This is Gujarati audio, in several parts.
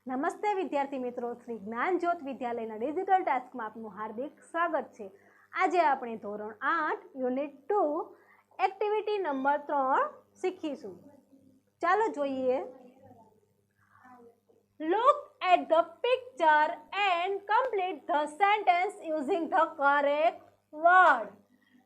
નમસ્તે વિદ્યાર્થી મિત્રો, શ્રી જ્ઞાન જ્યોત વિદ્યાલયના ડિજિટલ ટાસ્કમાં આપનું હાર્દિક સ્વાગત છે। આજે આપણે ધોરણ 8 યુનિટ 2 એક્ટિવિટી નંબર 3 શીખીશું। ચાલો જોઈએ। Look at the picture and complete the sentence using the correct word।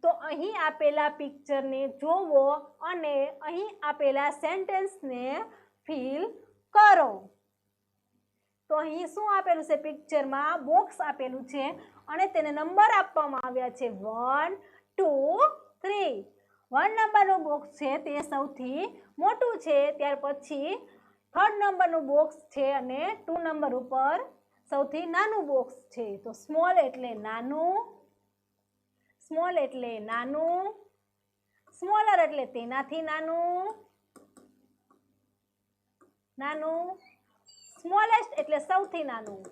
તો અહીં આપેલા પિક્ચરને જોવો અને અહીં આપેલા સેન્ટેન્સને ફિલ કરો। તો અહીં શું આપેલું છે? પિક્ચરમાં બોક્સ આપેલું છે અને તેને નંબર આપવામાં આવ્યા છે 1 2 3। 1 નંબરનું બોક્સ છે તે સૌથી મોટું છે, ત્યાર પછી 3rd નંબરનું બોક્સ છે અને 2 નંબર ઉપર સૌથી નાનું બોક્સ છે। તો સ્મોલ એટલે નાનું, સ્મોલ એટલે નાનું, સ્મોલર એટલે તેનાથી નાનું, નાનું, સ્મોલેસ્ટ એટલે સૌથી નાનું।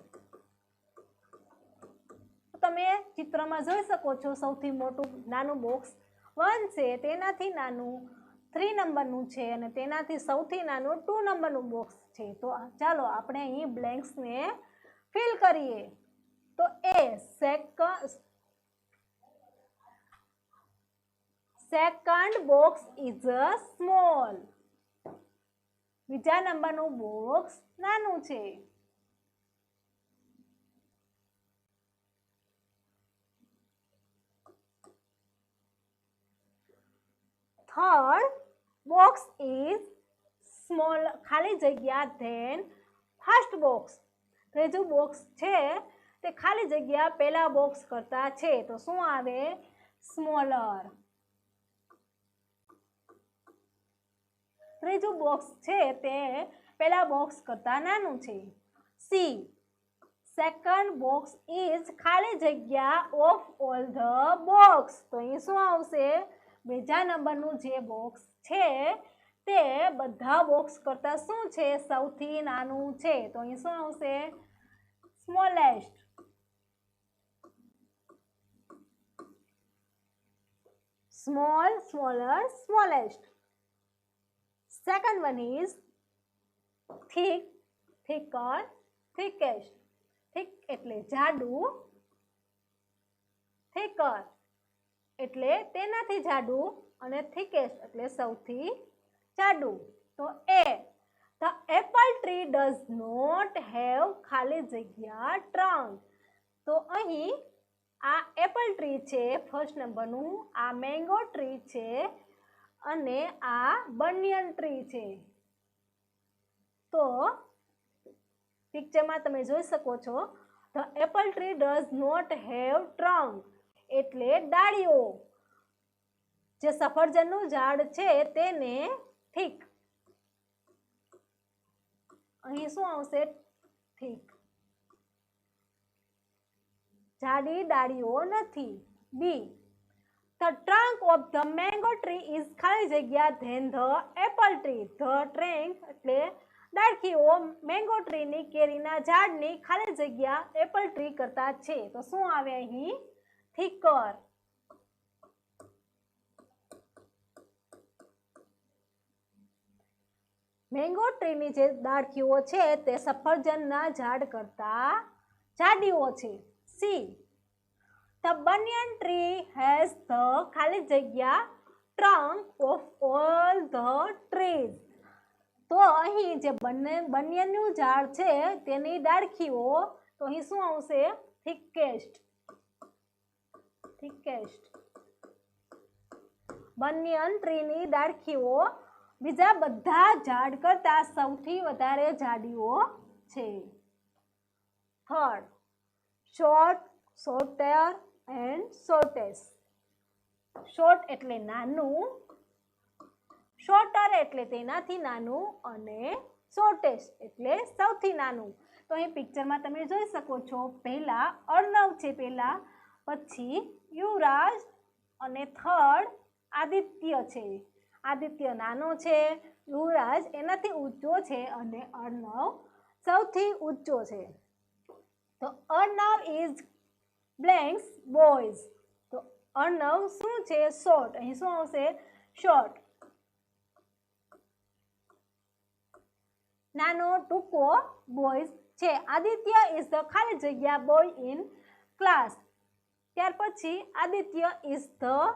તમે ચિત્રમાં જોઈ શકો છો સૌથી મોટું નાનું બોક્સ 1 છે, તેનાથી નાનું 3 નંબરનું છે અને તેનાથી સૌથી નાનું 2 નંબરનું બોક્સ છે। તો ચાલો આપણે અહીં બ્લેન્ક્સને ફિલ કરીએ। તો સેકન્ડ બોક્સ ઇઝ સ્મોલ, બીજા નંબરનું બોક્સ નાનું છે। થર્ડ બોક્સ ઇઝ સ્મોલ, ખાલી જગ્યા ધેન ફર્સ્ટ બોક્સ। ત્રીજું બોક્સ છે તે ખાલી જગ્યા પહેલા બોક્સ કરતા છે, તો શું આવે? સ્મોલર। ત્રીજું બોક્સ છે તે પહેલા બોક્સ કરતા નાનું છે। સી સેકન્ડ બોક્સ ઇઝ ખાલી જગ્યા ઓફ ઓલ ધ બોક્સ। તો અહીં શું આવશે? બીજા નંબરનું જે બોક્સ છે તે બધા બોક્સ કરતા શું છે? સૌથી નાનું છે। તો અહીં શું આવશે? Smallest. Small, smaller, smallest. Second one is thick, thicker, thickest। thick એટલે જાડું, thicker એટલે તેનાથી જાડું અને thickest એટલે સૌથી જાડું। તો A the apple tree does not have ખાલી જગ્યા trunk। તો અહીં આ એપલ ટ્રી છે ફર્સ્ટ નંબરનું, આ મેંગો ટ્રી છે અને આ બનિયન ટ્રી છે। તો પિક્ચરમાં તમે જોઈ શકો છો the apple tree does not have trunk એટલે ડાળીઓ। જે સફરજનનું ઝાડ છે તેને thick, અહીં શું આવશે? thick, જાડી ડાળીઓ નથી। B the trunk of the mango tree is ખાલી જગ્યા then the apple tree। the trunk એટલે ડાળખીઓ મેંગો ટ્રીની કેરીના ઝાડની ખાલી જગ્યા એપલ ટ્રી કરતા છે, તો શું આવે અહીં? thicker। મેંગો ટ્રીની જે ડાળખીઓ છે તે સફરજનના ઝાડ કરતા જાડીઓ છે। C the banyan tree has the ખાલી જગ્યા trunk of all the trees। તો અહીં જે બનિયનનું ઝાડ છે તેની ડાળખીઓ, તો અહીં શું આવશે? thickest, thickest। બનિયન ટ્રીની ડાળખીઓ બીજા બધા ઝાડ કરતા સૌથી વધારે જાડીઓ છે। Third short, shorter and shortest। Short એટલે નાનું, શોર્ટર એટલે તેનાથી નાનું અને શોર્ટેસ્ટ એટલે સૌથી નાનું। તો અહીં પિક્ચરમાં તમે જોઈ શકો છો પહેલા અર્ણવ છે, પહેલા પછી યુવરાજ અને થર્ડ આદિત્ય છે। આદિત્ય નાનો છે, યુવરાજ એનાથી ઊંચો છે અને અર્ણવ સૌથી ઊંચો છે। તો અર્ણવ ઇઝ બ્લેન્ક્સ બોયઝ। તો અર્ણવ શું છે? શોર્ટ, અહીં શું આવશે? શોર્ટ। નાનો ટૂંકો બોયઝ છે. આદિત્ય ઇઝ ધ ખાલી જગ્યા બોય ઇન ક્લાસ. ત્યાર પછી આદિત્ય ઇઝ ધ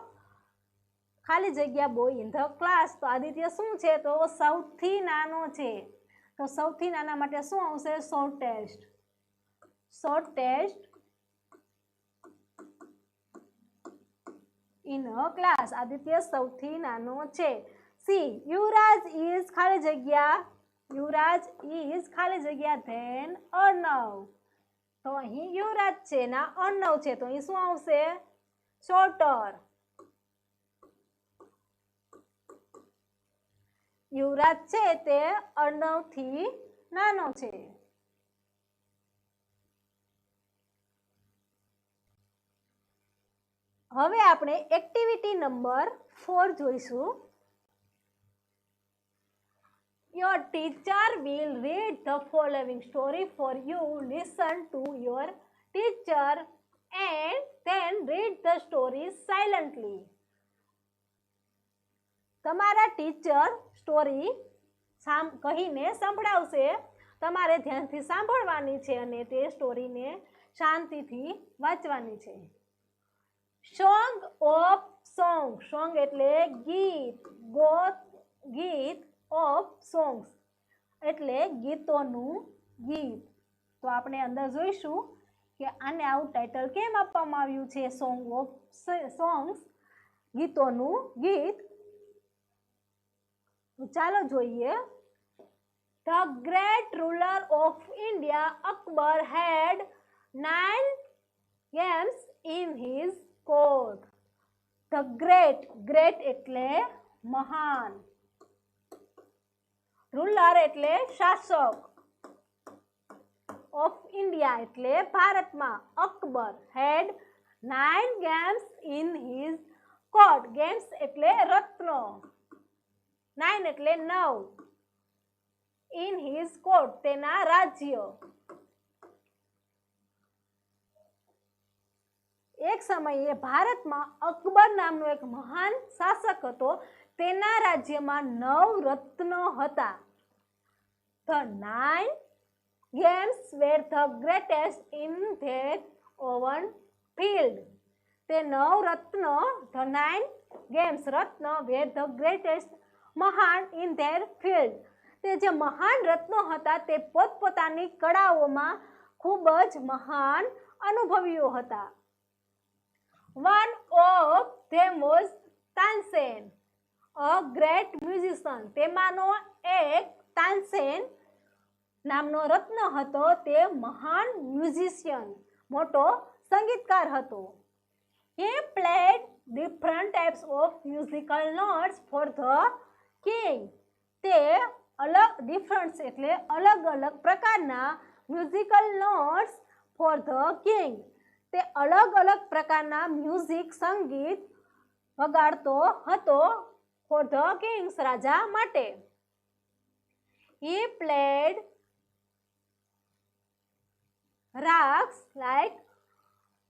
ખાલી જગ્યા બોય ઇન ધ ક્લાસ. તો આદિત્ય શું છે? તો સૌથી નાનો છે. તો સૌથી નાના માટે શું આવશે? Shortest. Shortest in a class. Aditya સૌથી નાનો છે. સી યુવરાજ ઇઝ ખાલી જગ્યા યુવરાજ ઇઝ ખાલી જગ્યા ધેન અર્ણવ. તો અહીં યુવરાજ છે ના અર્ણવ છે, તો અહીં શું આવશે? શોર્ટર. યુવરાજ છે તે અર્ણવથી નાનો છે. હવે આપણે એક્ટિવિટી નંબર 4 જોઈશું. Your teacher will read the following story for you. Listen to your teacher and then read the story silently. તમારા ટીચર સ્ટોરી કહીને સંભળાવશે. તમારે ધ્યાનથી સાંભળવાની છે અને તે સ્ટોરીને શાંતિથી વાંચવાની છે. Song of song. સોંગ એટલે ગીત. ગીત ઓફ સોંગ્સ એટલે ગીતોનું ગીત. તો આપણે અંદર જોઈશું કે આને આવું ટાઇટલ કેમ આપવામાં આવ્યું છે? સોંગ ઓફ સોંગ્સ, ગીતોનું ગીત. ચાલો જોઈએ. The great ruler of India Akbar had 9 gems in his court. The great. Great એટલે મહાન. રૂલર એટલે શાસક. ઓફ ઇન્ડિયા એટલે ભારતમાં. Akbar had 9 gems in his court. Gems એટલે રત્નો. 9 એટલે 9. ઇન હિઝ કોર્ટ તેના રાજ્ય. એક સમયે ભારતમાં અકબર નામનો એક મહાન શાસક હતો. તેના રાજ્યમાં 9 રત્નો હતા. The 9 games were the greatest in their own field. તે 9 રત્નો, the 9 games Ratna were the greatest મહાન in their field. તે જે મહાન રત્નો હતા તે પોતપોતાની કળાઓમાં ખૂબ જ મહાન અનુભવીઓ હતા. One of them was Tansen, a great musician. તેમાંનો એક તાનસેન નામનો રત્ન હતો. તે મહાન મ્યુઝિશિયન, મોટો સંગીતકાર હતો. He played different types of musical notes for the king. તે ડિફરન્ટ એટલે અલગ અલગ પ્રકારના musical notes for the king. તે અલગ અલગ પ્રકારના મ્યુઝિક સંગીત વગાડતો હતો ફોર ધ કિંગ્સ રાજા માટે. He played rags like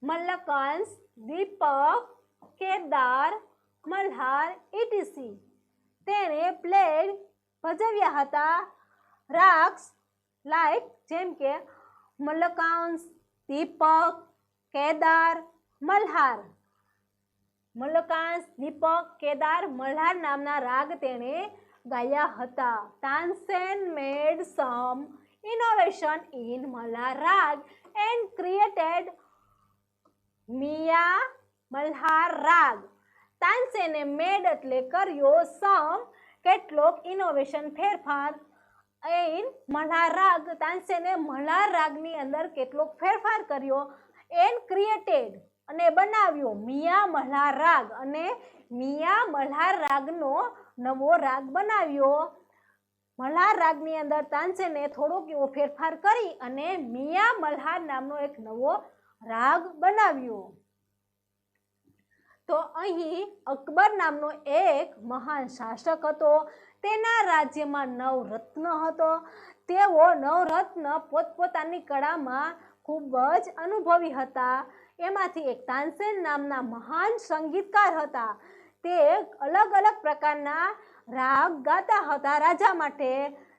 Malkauns, Deepak, Kedar, Malhar etc. તેણે પ્લેડ ભજવ્યા હતા રાગ્સ લાઈક જેમ કે મલ્લકાંસ, દીપક, કેદાર, મલ્હાર. મલ્લકાંસ, દીપક, કેદાર, મલ્હાર નામના રાગ તેણે ગાયા હતા. તાનસેન મેડ સમ ઇનોવેશન ઇન મલ્હાર રાગ એન્ડ ક્રિએટેડ મિયા મલ્હાર રાગ. તાનસેને મેડ એટલે કર્યો, સમ કેટલોક, ઇનોવેશન ફેરફાર, ઇન મલ્હાર રાગ. તાનસેને મલ્હાર રાગની અંદર કેટલોક ફેરફાર કર્યો. એન્ડ ક્રિએટેડ અને બનાવ્યો મિયા મલ્હાર રાગ અને મિયા મલ્હાર રાગનો નવો રાગ બનાવ્યો. મલ્હાર રાગની અંદર તાનસેને થોડોક એવો ફેરફાર કરી અને મિયા મલ્હાર નામનો એક નવો રાગ બનાવ્યો. તો અહીં અકબર નામનો એક મહાન શાસક હતો. તેના રાજ્યમાં 9 રત્ન હતો. તેઓ 9 રત્ન પોતપોતાની કળામાં ખૂબ જ અનુભવી હતા. એમાંથી એક તાનસેન નામના મહાન સંગીતકાર હતા. તે અલગ અલગ પ્રકારના રાગ ગાતા હતા રાજા માટે.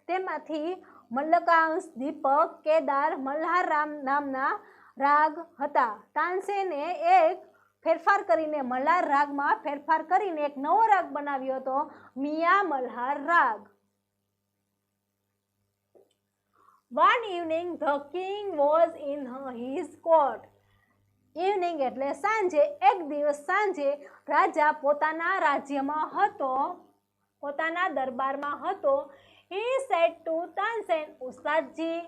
તેમાંથી મલ્લકાંશ, દીપક, કેદાર, મલ્હારરામ નામના રાગ હતા. તાનસેને એક ફેરફાર કરીને મલ્હાર રાગમાં ફેરફાર કરીને એક નવો રાગ બનાવ્યો હતો, મિયા મલ્હાર રાગ. One evening the king was in his court. Evening એટલે સાંજે. એક દિવસ સાંજે રાજા પોતાના રાજ્યમાં હતો, પોતાના દરબારમાં હતો. He said to Tansen, ઉસ્તાદજી,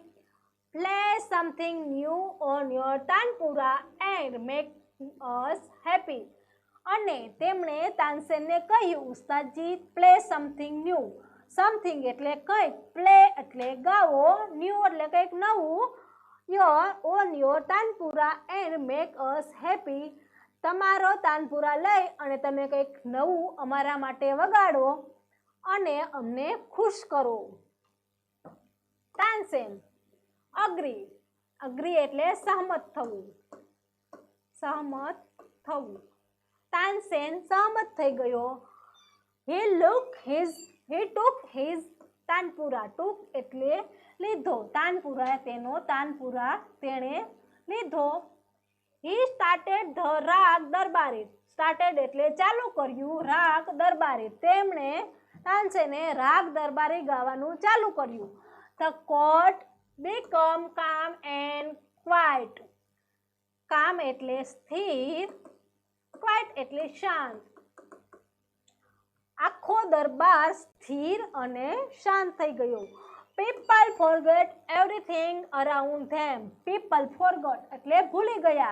play something new on your tanpura and make us happy. અને તેમણે તાનસેનને કહ્યું, ઉસ્તાદજી, પ્લે સમથિંગ ન્યૂ. સમથિંગ એટલે કંઈક, પ્લે એટલે ગાવો, ન્યૂ એટલે કંઈક નવું. Your tanpura and make us happy. તમારો તાનપુરા લઈ અને તમે કંઈક નવું અમારા માટે વગાડો અને અમને ખુશ કરો. તાનસેન અગ્રી. અગ્રી એટલે સહમત થવું, સહમત થવું. તાનસેન સહમત થઈ ગયો. He took his tanpura. ટુક એટલે લીધો, તાનપુરા તેનો તાનપુરા તેણે લીધો. He started the રાગ દરબારી. સ્ટાર્ટેડ એટલે ચાલુ કર્યું, રાગ દરબારી. તેમણે તાનસેને રાગ દરબારી ગાવાનું ચાલુ કર્યું. The court became calm and quiet. કામ એટલે સ્થિર, ક્વાઇટ એટલે શાંત. આખો દરબાર સ્થિર અને શાંત થઈ ગયો. People forgot everything around them. People forgot એટલે ભૂલી ગયા,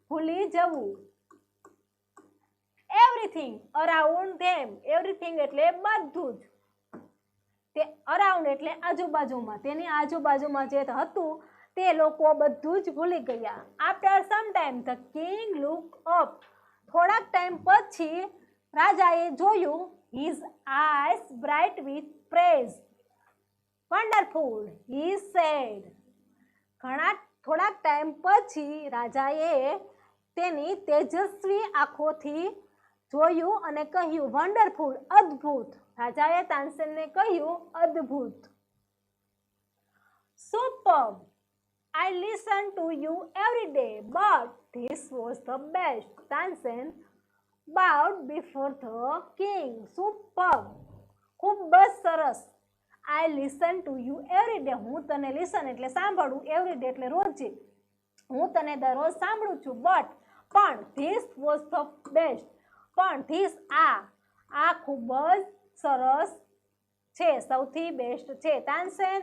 ભૂલી જવું. Everything around them. Everything એટલે બધું જ. તે અરાઉન્ડ એટલે આજુબાજુમાં, તેની આજુબાજુમાં જે હતું તે લોકો બધું જ ભૂલી ગયા. After some time the king looked up. થોડાક ટાઈમ પછી રાજાએ જોયું. His eyes bright with praise. Wonderful, he said. થોડાક ટાઈમ પછી રાજાએ તેની તેજસ્વી આંખોથી જોયું અને કહ્યું, વન્ડરફુલ, અદ્ભુત. રાજાએ તાનસેનને કહ્યું, અદ્ભુત. Superb, I listen to you every day, but this was the best. Tansen bowed before the king. Superb, ખૂબ જ સરસ. I listen to you every day. હું તને listen એટલે સાંભળું, every day એટલે રોજે. હું તને દરરોજ સાંભળું છું. પણ this was the best. પણ this આ ખૂબ જ સરસ છે, સૌથી બેસ્ટ છે. Tansen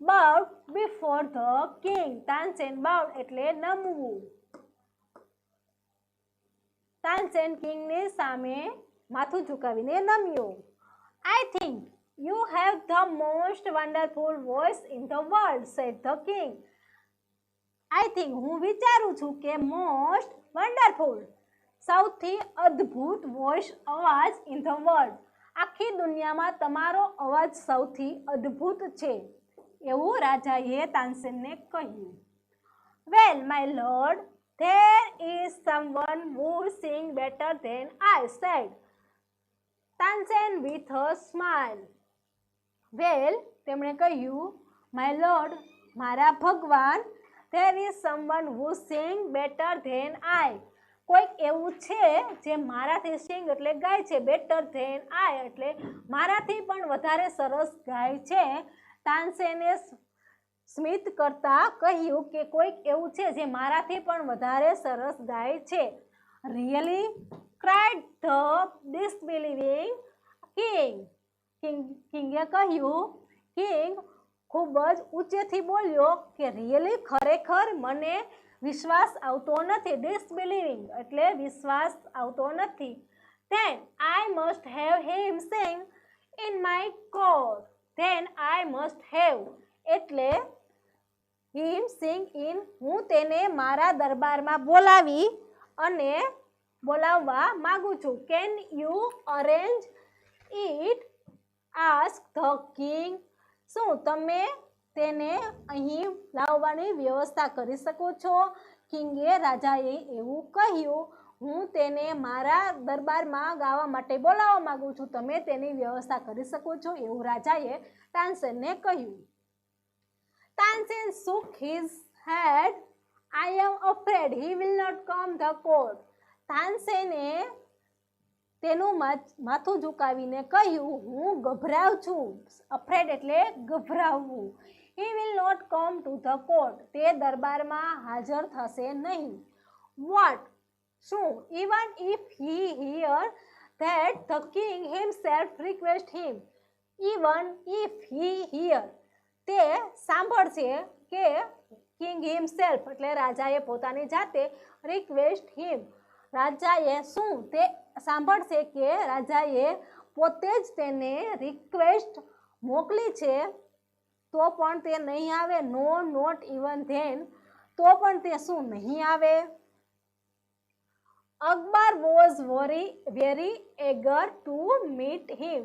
bowed before the king. Tansen bowed એટલે નમવું. તાનસેન કિંગની સામે માથું ઝુકાવીને નમ્યો. I think you have the most wonderful voice in the world, said the king. I think હું વિચારું છું કે most wonderful સૌથી અદ્ભુત વોઇસ અવાજ ઇન ધ વર્લ્ડ. આખી દુનિયામાં તમારો અવાજ સૌથી અદ્ભુત છે, એવું રાજાએ તાનસેનને કહ્યું. Well, my lord, there is someone who sings better than I, said Tansen with a smile. Well, તેમણે કહ્યું, my lord, મારા ભગવાન, there is someone who sings better than I. કોઈક એવું છે જે મારાથી સિંગ એટલે ગાય છે, બેટર ધેન આઈ એટલે મારાથી પણ વધારે સરસ ગાય છે. તાનસેને સ્મિત કરતા કહ્યું કે કોઈક એવું છે જે મારાથી પણ વધારે સરસ ગાય છે. Really? cried the disbelieving king. કિંગે કહ્યું, કિંગ ખૂબ જ ઊંચેથી બોલ્યો કે રિયલી, ખરેખર મને વિશ્વાસ આવતો નથી. ડિસબિલીવિંગ એટલે વિશ્વાસ આવતો નથી. Then I must have him sing in my court. Then I must have એટલે him sing in, હું તેને મારા દરબારમાં બોલાવવા માંગુ છું. Can you arrange it? asked the king. શું તમે તેને અહીં લાવવાની વ્યવસ્થા કરી શકો છો? કિંગે રાજાએ એવું કહ્યું, હું તેને મારા દરબારમાં ગાવા માટે બોલાવવા માંગુ છું, તમે તેની વ્યવસ્થા કરી શકો છો, એવું રાજાએ તાનસેનને કહ્યું. Tansen shook his head. I am afraid he will not come the court. તાનસેને તેનું માથું ઝુકાવીને કહ્યું, હું ગભરાઉં છું. અફ્રેડ એટલે ગભરાવવું. He will not come to the court. તે દરબારમાં હાજર થશે નહીં. What? શું? Even if he hear that the king himself request him. Even if he hear. તે સાંભળશે કે કિંગ હિમસેલ્ફ એટલે રાજાએ પોતાની જાતે રિક્વેસ્ટ હિમ. રાજાએ શું? તે સાંભળશે કે રાજાએ પોતે જ તેને રિક્વેસ્ટ મોકલી છે તો પણ તે નહીં આવે. No not even then. તો પણ તે શું નહીં આવે? Akbar was very eager to meet him.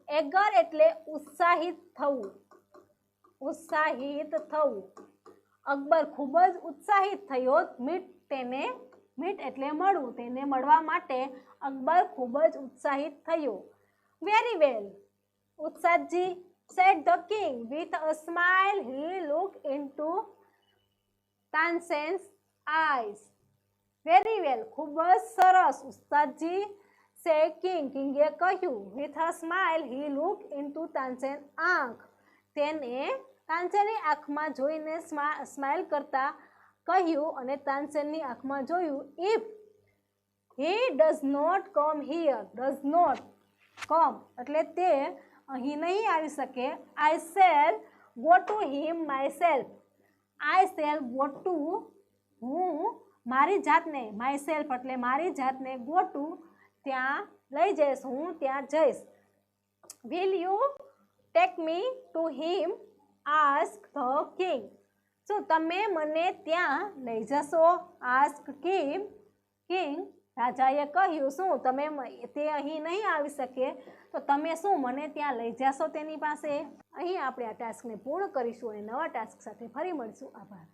Eager એટલે ઉત્સાહિત થવું. ઉત્સાહિત થવું. અકબર ખૂબ જ ઉત્સાહિત થયો. મીટ એટલે મળવું. તેને મળવા માટે અકબર ખૂબ જ ઉત્સાહિત થયો. વેરી વેલ, ઉત્સાહજી, said the king with a smile. He looked into Tansen's eyes. Very well, ખૂબ જ સરસ. ઉસ્તાદજી, સે કિંગે કહ્યું. With a smile he look into Tansen આંખ. તેને તાનસેનની આંખમાં જોઈને સ્માઇલ કરતા કહ્યું અને તાનસેનની આંખમાં જોયું. If he does not come here. Does not come એટલે તે અહીં નહીં આવી શકે. I shall go to him myself. I shall go to, હું મારી જાતને, માય સેલ્ફ એટલે મારી જાતને, ગો ટુ ત્યાં લઈ જઈશ, હું ત્યાં જઈશ. Will you take me to him? Ask the king. શું તમે મને ત્યાં લઈ જશો? Ask king. રાજાએ કહ્યું, શું તમે તે અહીં નહીં આવી શકે તો તમે શું મને ત્યાં લઈ જશો તેની પાસે? અહીં આપણે આ ટાસ્કને પૂર્ણ કરીશું અને નવા ટાસ્ક સાથે ફરી મળીશું. આભાર.